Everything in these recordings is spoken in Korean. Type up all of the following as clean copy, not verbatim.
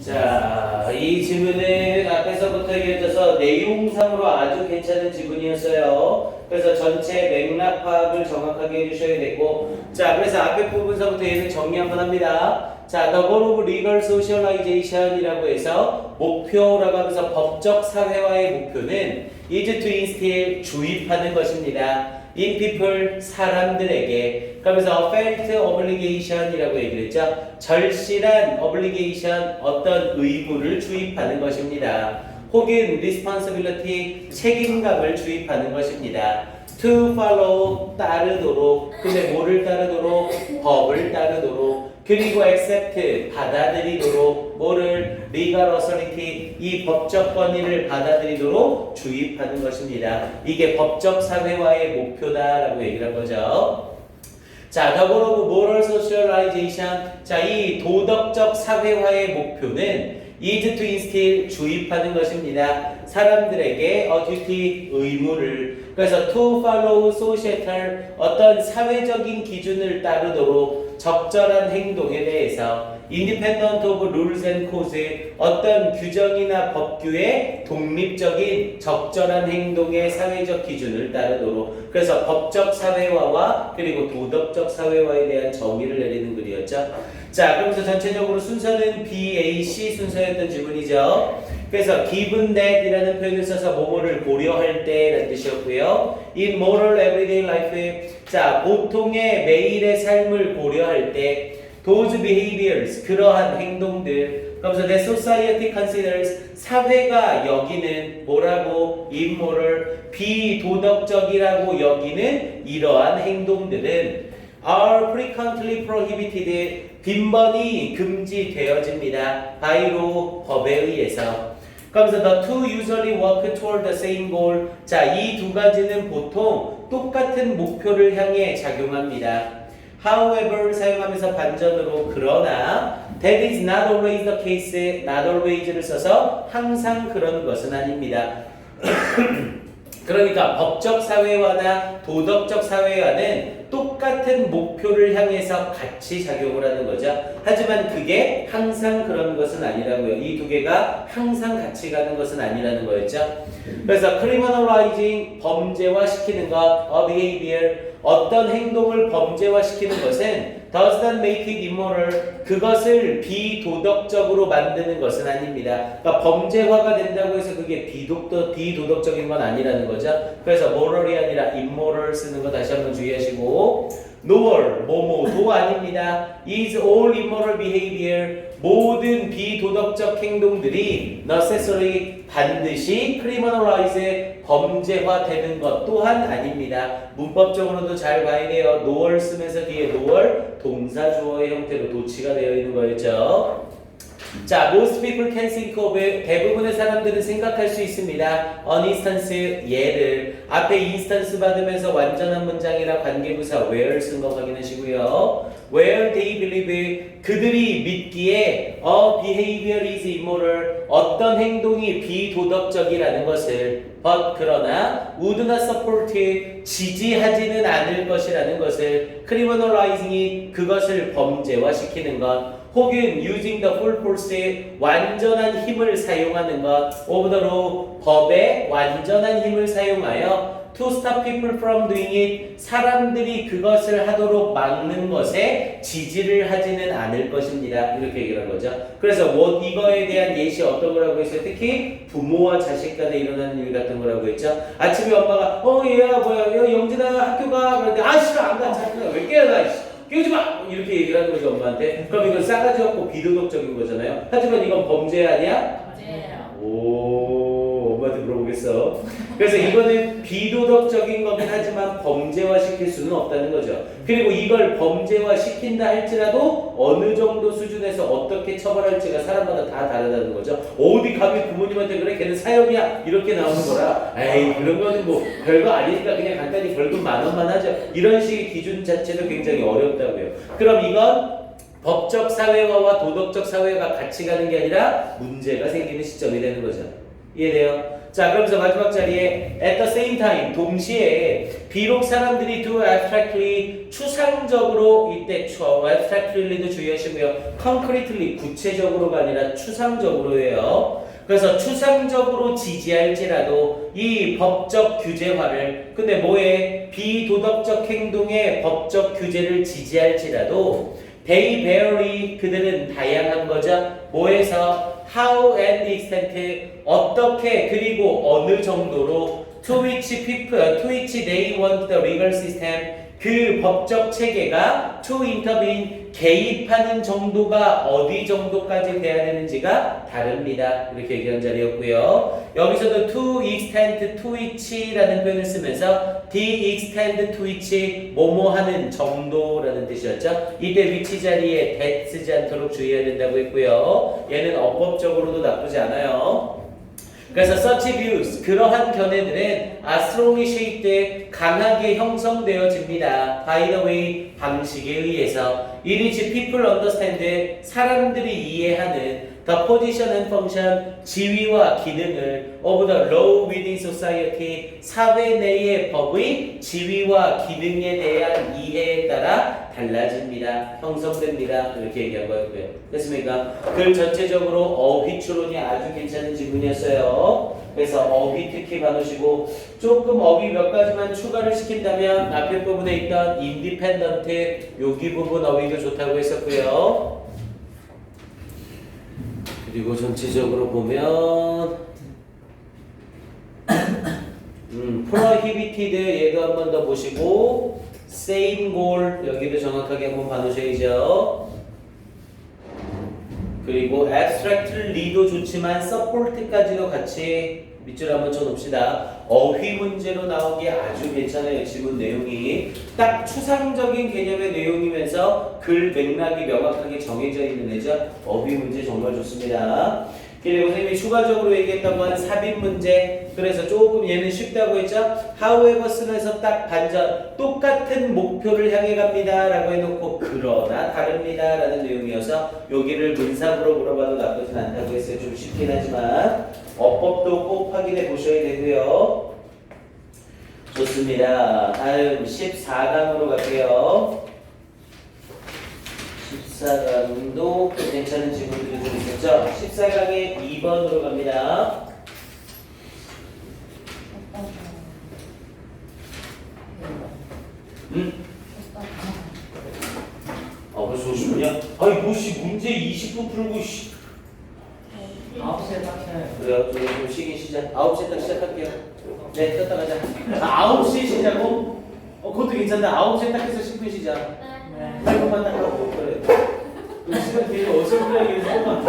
자, 이 지문은 앞에서부터 이어져서 내용상으로 아주 괜찮은 지문이었어요. 그래서 전체 맥락 파악을 정확하게 해주셔야 되고, 자, 그래서 앞에 부분서부터 얘는 정리 한번 합니다. 자, the goal of legal socialization이라고 해서 목표라고 하면서 법적 사회화의 목표는 is to instill 주입하는 것입니다. in people 사람들에게. 그러면서 felt obligation이라고 얘기를 했죠. 절실한 obligation 어떤 의무를 주입하는 것입니다. 혹은 responsibility 책임감을 주입하는 것입니다. to follow 따르도록. 근데 뭐를 따르도록? 법을 따르도록. 그리고 accept 받아들이도록. 뭐를? legal authority 이 법적 권위를 받아들이도록 주입하는 것입니다. 이게 법적 사회화의 목표다라고 얘기를 한 거죠. 자, the goal of moral socialization. 자, 이 도덕적 사회화의 목표는 is to instill 주입하는 것입니다. 사람들에게 a duty 의무를. 그래서 to follow societal 어떤 사회적인 기준을 따르도록 적절한 행동에 대해서 independent of rules and codes 어떤 규정이나 법규의 독립적인 적절한 행동의 사회적 기준을 따르도록. 그래서 법적 사회화와 그리고 도덕적 사회화에 대한 정의를 내리는 글이었죠. 자, 그러면서 전체적으로 순서는 BAC 순서였던 지문이죠. 그래서 given that 이라는 표현을 써서 뭐뭐를 고려할 때 라는 뜻이었고요. in moral everyday life 자, 보통의 매일의 삶을 고려할 때 those behaviors 그러한 행동들 그러면서 that society considers 사회가 여기는 뭐라고? immoral 비도덕적이라고 여기는 이러한 행동들은 are frequently prohibited 빈번히 금지되어집니다. 바이로 법에 의해서. 그러면서 the two usually work toward the same goal. 자, 이 두 가지는 보통 똑같은 목표를 향해 작용합니다. However 사용하면서 반전으로 그러나 that is not always the case. not always를 써서 항상 그런 것은 아닙니다. 그러니까 법적 사회화나 도덕적 사회화는 똑같은 목표를 향해서 같이 작용을 하는 거죠. 하지만 그게 항상 그런 것은 아니라고요. 이 두 개가 항상 같이 가는 것은 아니라는 거였죠. 그래서 criminalizing 범죄화시키는 것, a behavior 어떤 행동을 범죄화시키는 것은 does not make it immoral 그것을 비도덕적으로 만드는 것은 아닙니다. 그러니까 범죄화가 된다고 해서 그게 비도덕적인 건 아니라는 거죠. 그래서 moral이 아니라 immoral 쓰는 거 다시 한번 주의하시고 nor 뭐뭐도 아닙니다. is all immoral behavior 모든 비도덕적 행동들이 necessarily 반드시 criminalize 범죄화되는 것 또한 아닙니다. 문법적으로도 잘 봐야 돼요. nor 쓰면서 뒤에 nor 동사 주어의 형태로 도치가 되어 있는 거였죠. 자, most people can think of 대부분의 사람들은 생각할 수 있습니다. an instance 예를 앞에 instance 받으면서 완전한 문장이라 관계부사 where 쓴 거 확인하시고요. where they believe 그들이 믿기에 a behavior is immoral 어떤 행동이 비도덕적이라는 것을 but 그러나 would not support 지지하지는 않을 것이라는 것을 criminalizing 그것을 범죄화시키는 것 혹은 using the full force 완전한 힘을 사용하는 것 of the law 법의 완전한 힘을 사용하여 to stop people from doing it 사람들이 그것을 하도록 막는 것에 지지를 하지는 않을 것입니다. 이렇게 얘기를 한 거죠. 그래서 이거에 대한 예시 어떤 거라고 했어요? 특히 부모와 자식 간에 일어나는 일 같은 거라고 했죠. 아침에 엄마가 얘야 뭐야 영진아 학교 가 그런데 싫어 안 가 자식아 왜 깨어나 깨우지 마! 이렇게 얘기를 하는 거죠, 엄마한테. 그럼 이건 싸가지 없고 비도덕적인 거잖아요. 하지만 이건 범죄 아니야? 맞아요. 오, 엄마한테 물어보겠어. 그래서 이거는 비도덕적인 거긴 하지만 범죄화 시킬 수는 없다는 거죠. 그리고 이걸 범죄화 시킨다 할지라도 어느 정도 수준에서 어떻게 처벌할지가 사람마다 다 다르다는 거죠. 어디 감히 부모님한테 그래 걔는 사형이야 이렇게 나오는 거라 에이 그런 거는 뭐 별거 아니니까 그냥 간단히 벌금 10,000원만 하죠. 이런 식의 기준 자체도 굉장히 어렵다고요. 그럼 이건 법적 사회화와 도덕적 사회가 같이 가는 게 아니라 문제가 생기는 시점이 되는 거죠. 이해돼요? 자, 그러면서 마지막 자리에 at the same time 동시에 비록 사람들이 do abstractly 추상적으로 이때 abstractly도 주의하시고요. concretely 구체적으로가 아니라 추상적으로예요. 그래서 추상적으로 지지할지라도 이 법적 규제화를 근데 뭐에 비도덕적 행동의 법적 규제를 지지할지라도 they vary 그들은 다양한 거죠. 뭐에서 how and extent 어떻게 그리고 어느 정도로 to which they want the legal system 그 법적 체계가 to intervene 개입하는 정도가 어디 정도까지 돼야 되는지가 다릅니다. 이렇게 얘기한 자리였고요. 여기서도 to extent to which라는 표현을 쓰면서 the extent to which 뭐뭐 하는 정도라는 뜻이었죠. 이때 which 자리에 that 쓰지 않도록 주의해야 된다고 했고요. 얘는 어법적으로도 나쁘지 않아요. 그래서 such views 그러한 견해들은 strongly shaped 강하게 형성되어집니다. by the way 방식에 의해서 in which people understand 사람들이 이해하는 the position and function 지위와 기능을 of the law within society 사회 내의 법의 지위와 기능에 대한 이해에 따라 달라집니다. 형성됩니다. 이렇게 얘기한 거였고요. 됐습니까? 글 전체적으로 어휘 추론이 아주 괜찮은 지문이었어요. 그래서 어휘 특히 봐놓으시고 조금 어휘 몇 가지만 추가를 시킨다면 앞에 부분에 있던 independent 여기 부분 어휘도 좋다고 했었고요. 그리고 전체적으로 보면 prohibited 얘도 한 번 더 보시고 same goal 여기도 정확하게 한번 봐놓으셔야죠. 그리고 abstractly도 좋지만 support까지도 같이 밑줄 한번 쳐놓읍시다. 어휘 문제로 나온 게 아주 괜찮아요. 지문 내용이 딱 추상적인 개념의 내용이면서 글 맥락이 명확하게 정해져 있는 애죠. 어휘 문제 정말 좋습니다. 그리고 선생님이 추가적으로 얘기했던 건 삽입 문제. 그래서 조금 얘는 쉽다고 했죠. however 쓰면서 딱 반전 똑같은 목표를 향해 갑니다 라고 해놓고 그러나 다릅니다 라는 내용이어서 여기를 문상으로 물어봐도 나쁘진 않다고 했어요. 좀 쉽긴 하지만 어법도 꼭 확인해 보셔야 되고요. 좋습니다. 다음 14강으로 갈게요. 14강도 괜찮은 지문들이 좀 있었죠? 14강의 2번으로 갑니다. 벌써 50분이야? 아니 뭐씨 문제 20분 풀고 씨 9시에 딱 해요. 그래요? 좀 쉬긴 쉬자. 9시에 딱 시작할게요. 네, 떴다 가자. 9시에 쉬자고? 그것도 괜찮다. 9시에 딱 해서 10분 쉬자. 네. 8분만 딱 하고 그래. 그 시간 되게 어설프게 조금만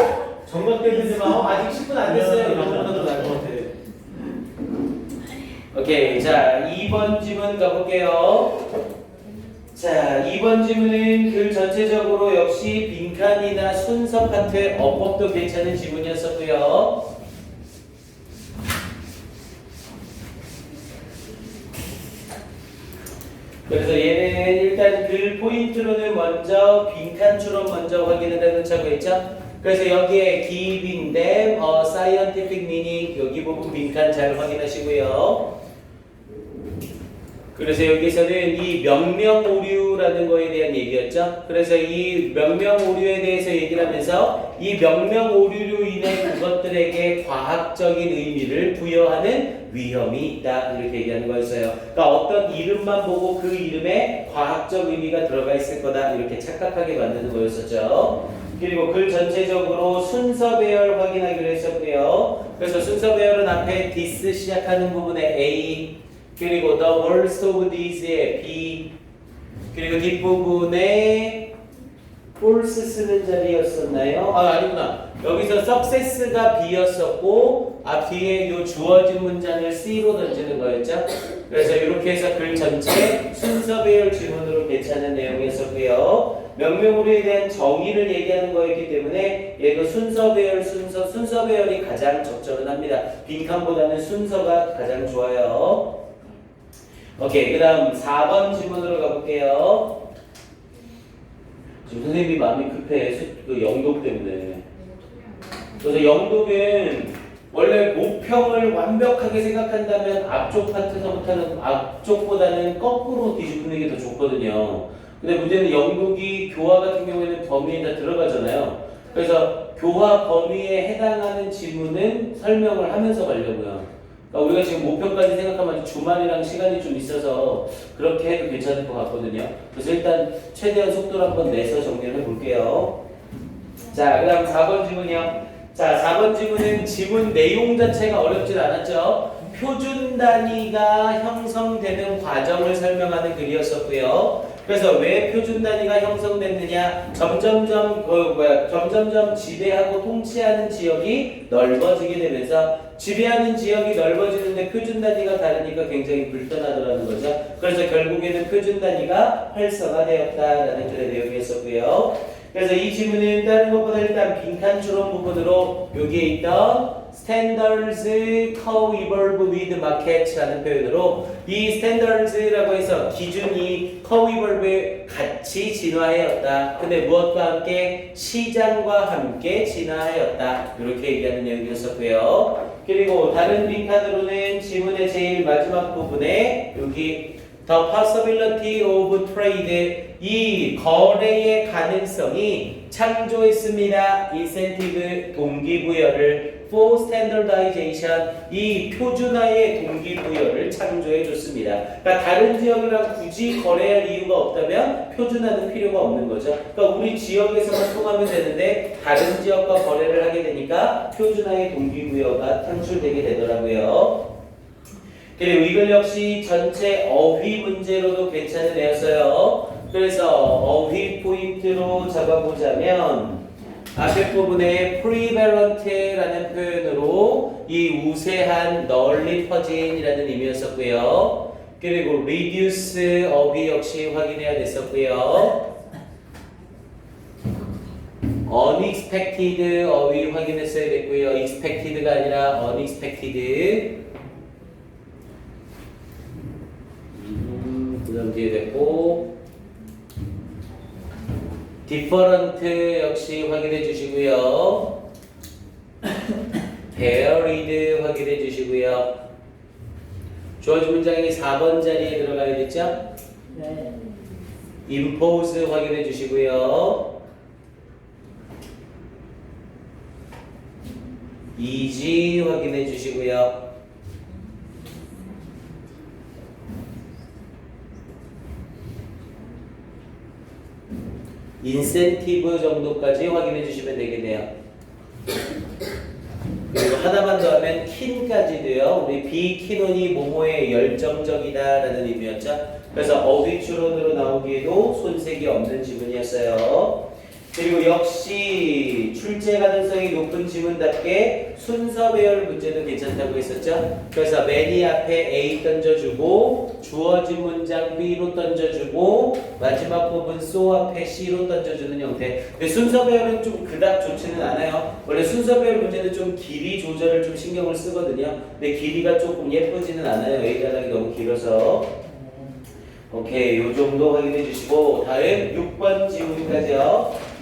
정각되는데만 아직 10분 안 됐어요. 이런 거보다 더 나을 것 같아. 오케이, 자 2번 지문 가볼게요. 자 2번 지문은 글 전체적으로 역시 빈칸이나 순서 파트 어법도 괜찮은 지문이었었고요. 그래서 얘는 일단 글 포인트로는 먼저 빈칸 추론 먼저 확인을 해놓자고 했죠. 그래서 여기에 giving them a scientific meaning 여기 부분 빈칸 잘 확인하시고요. 그래서 여기서는 이 명명 오류라는 거에 대한 얘기였죠. 그래서 이 명명 오류에 대해서 얘기를 하면서 이 명명 오류로 인해 그것들에게 과학적인 의미를 부여하는 위험이 있다 이렇게 얘기하는 거였어요. 그러니까 어떤 이름만 보고 그 이름에 과학적 의미가 들어가 있을 거다 이렇게 착각하게 만드는 거였었죠. 그리고 글 전체적으로 순서 배열 확인하기로 했었고요. 그래서 순서 배열은 앞에 this 시작하는 부분에 A 그리고 the worst of these의 B 그리고 뒷부분에 false 쓰는 자리였었나요? 아니구나. 여기서 success가 B였었고 앞뒤에 요 주어진 문장을 C로 던지는 거였죠. 그래서 이렇게 해서 글 전체 순서 배열 지문으로 괜찮은 내용이었었고요. 명명오류에 대한 정의를 얘기하는 거였기 때문에 얘도 순서 배열이 가장 적절은 합니다. 빈칸보다는 순서가 가장 좋아요. 오케이, 그 다음 4번 지문으로 가볼게요. 지금 선생님이 마음이 급해. 그 영독 때문에. 그래서 영독은 원래 모평을 완벽하게 생각한다면 앞쪽 파트서부터는 앞쪽보다는 거꾸로 뒤집는 게 더 좋거든요. 근데 문제는 영국이 교화 같은 경우에는 범위에 다 들어가잖아요. 그래서 교화 범위에 해당하는 지문은 설명을 하면서 가려고요. 그러니까 우리가 지금 모평까지 생각하면 아직 주말이랑 시간이 좀 있어서 그렇게 해도 괜찮을 것 같거든요. 그래서 일단 최대한 속도를 한번 내서 정리를 해볼게요. 자, 그 다음 4번 지문이요. 자, 4번 지문은 지문 내용 자체가 어렵진 않았죠. 표준 단위가 형성되는 과정을 설명하는 글이었었고요. 그래서 왜 표준 단위가 형성됐느냐? 점점점 지배하고 통치하는 지역이 넓어지게 되면서 지배하는 지역이 넓어지는데 표준 단위가 다르니까 굉장히 불편하더라는 거죠. 그래서 결국에는 표준 단위가 활성화되었다라는 글의 내용이었었고요. 그래서 이 지문은 다른 것보다 일단 빈칸 추론 부분으로 여기에 있던 standards co-evolve with market라는 표현으로 이 standards라고 해서 기준이 co-evolve 같이 진화하였다. 근데 무엇과 함께? 시장과 함께 진화하였다. 이렇게 얘기하는 내용이었었고요. 그리고 다른 빈칸으로는 지문의 제일 마지막 부분에 여기 The possibility of trade 이 거래의 가능성이 창조했습니다. incentive 동기부여를 for standardization 이 표준화의 동기부여를 창조해 줬습니다. 그러니까 다른 지역이랑 굳이 거래할 이유가 없다면 표준화는 필요가 없는 거죠. 그러니까 우리 지역에서만 통하면 되는데 다른 지역과 거래를 하게 되니까 표준화의 동기부여가 창출되게 되더라고요. 그리고 이걸 역시 전체 어휘 문제로도 괜찮은 애였어요. 그래서 어휘 포인트로 잡아보자면 앞에 부분에 prevalent라는 표현으로 이 우세한 널리 퍼진이라는 의미였었고요. 그리고 reduce 어휘 역시 확인해야 됐었고요. unexpected 어휘 확인했어야 됐고요. expected가 아니라 unexpected. 그 다음 뒤에 됐고 different 역시 확인해 주시고요. varied 확인해 주시고요. 주어진 문장이 4번 자리에 들어가야겠죠? 네. impose 확인해 주시고요. easy 확인해 주시고요. 인센티브 정도까지 확인해 주시면 되겠네요. 그리고 하나만 더 하면 킨까지도요. 우리 비키논이 모모에 열정적이다라는 의미였죠. 그래서 어휘 추론으로 나오기에도 손색이 없는 지문이었어요. 그리고 역시 출제 가능성이 높은 지문답게 순서 배열 문제도 괜찮다고 했었죠. 그래서 many 앞에 A 던져주고 주어진 문장 B로 던져주고 마지막 부분 so 앞에 C로 던져주는 형태. 근데 순서 배열은 좀 그닥 좋지는 않아요. 원래 순서 배열 문제는 좀 길이 조절을 좀 신경을 쓰거든요. 근데 길이가 조금 예쁘지는 않아요. A 단락이 너무 길어서. 오케이, 요 정도 확인해 주시고 다음 6번 지문까지요.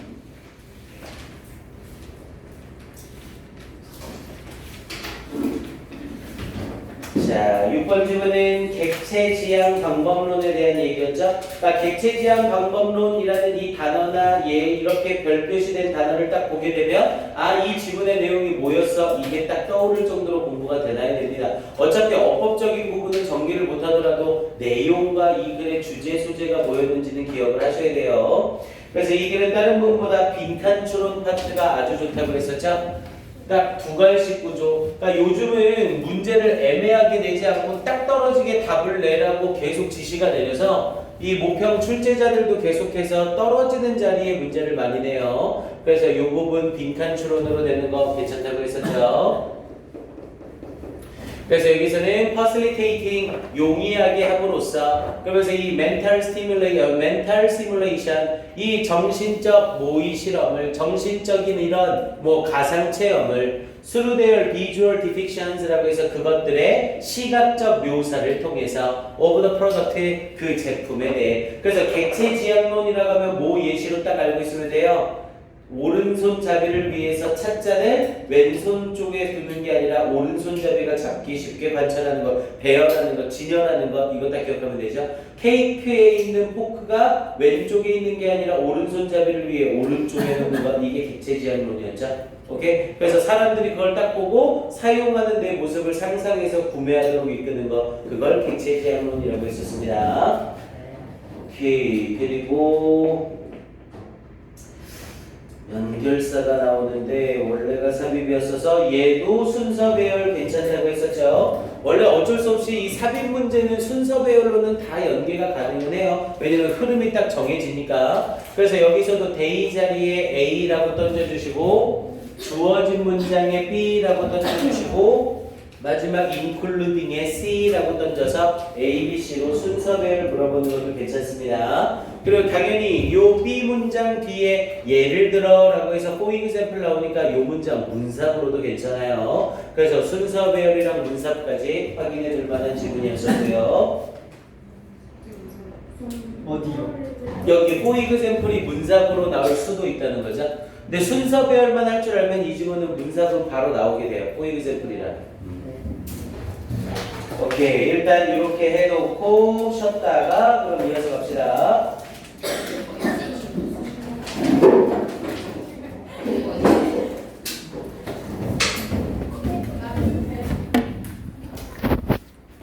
자, 6번 질문은 객체지향 방법론에 대한 얘기였죠. 그러니까 객체지향 방법론이라는 이 단어나 이렇게 별표시된 단어를 딱 보게 되면 이 지문의 내용이 뭐였어? 이게 딱 떠오를 정도로 공부가 되나야 됩니다. 어차피 어법적인 부분은 정리를 못하더라도 내용과 이 글의 주제, 소재가 뭐였는지는 기억을 하셔야 돼요. 그래서 이 글은 다른 부분보다 빈칸 추론 파트가 아주 좋다고 했었죠. 딱 두 갈씩 구조. 그러니까 요즘은 문제를 애매하게 내지 않고 딱 떨어지게 답을 내라고 계속 지시가 내려서 이 모평 출제자들도 계속해서 떨어지는 자리에 문제를 많이 내요. 그래서 이 부분 빈칸 추론으로 내는 거 괜찮다고 했었죠. 그래서 여기서는 facilitating 용이하게 함으로써 그러면서 이 mental stimulation 이 정신적 모의 실험을 정신적인 이런 가상 체험을 through their visual depictions라고 해서 그것들의 시각적 묘사를 통해서 of the product 그 제품에 대해 그래서 객체 지향론이라고 하면 뭐 예시로 딱 알고 있으면 돼요. 오른손잡이를 위해서 찻잔을 왼손 쪽에 두는 게 아니라 오른손잡이가 잡기 쉽게 관찰하는 것, 배열하는 것, 진열하는 것, 이거 다 기억하면 되죠. 케이크에 있는 포크가 왼쪽에 있는 게 아니라 오른손잡이를 위해 오른쪽에 놓는 것, 이게 객체지향론이었죠. 오케이? 그래서 사람들이 그걸 딱 보고 사용하는 내 모습을 상상해서 구매하도록 이끄는 것, 그걸 객체지향론이라고 했었습니다. 오케이. 그리고 연결사가 나오는데 원래가 삽입이었어서 얘도 순서 배열 괜찮다고 했었죠. 원래 어쩔 수 없이 이 삽입 문제는 순서 배열로는 다 연계가 가능은 해요. 왜냐면 흐름이 딱 정해지니까. 그래서 여기서도 they 자리에 A라고 던져주시고 주어진 문장에 B라고 던져주시고 마지막 including에 C라고 던져서 A, B, C로 순서 배열 물어보는 것도 괜찮습니다. 그리고 당연히 요 B 문장 뒤에 예를 들어 라고 해서 for example 나오니까 요 문장 문sab으로도 괜찮아요. 그래서 순서 배열이랑 문sab까지 확인해 줄 만한 지문이었었고요. 어디요? 여기 for example이 문sab으로 나올 수도 있다는 거죠. 근데 순서 배열만 할 줄 알면 이 지문은 문sab으로 바로 나오게 돼요. for example이라. 오케이, 일단 이렇게 해놓고 쉬었다가 그럼 이어서 갑시다.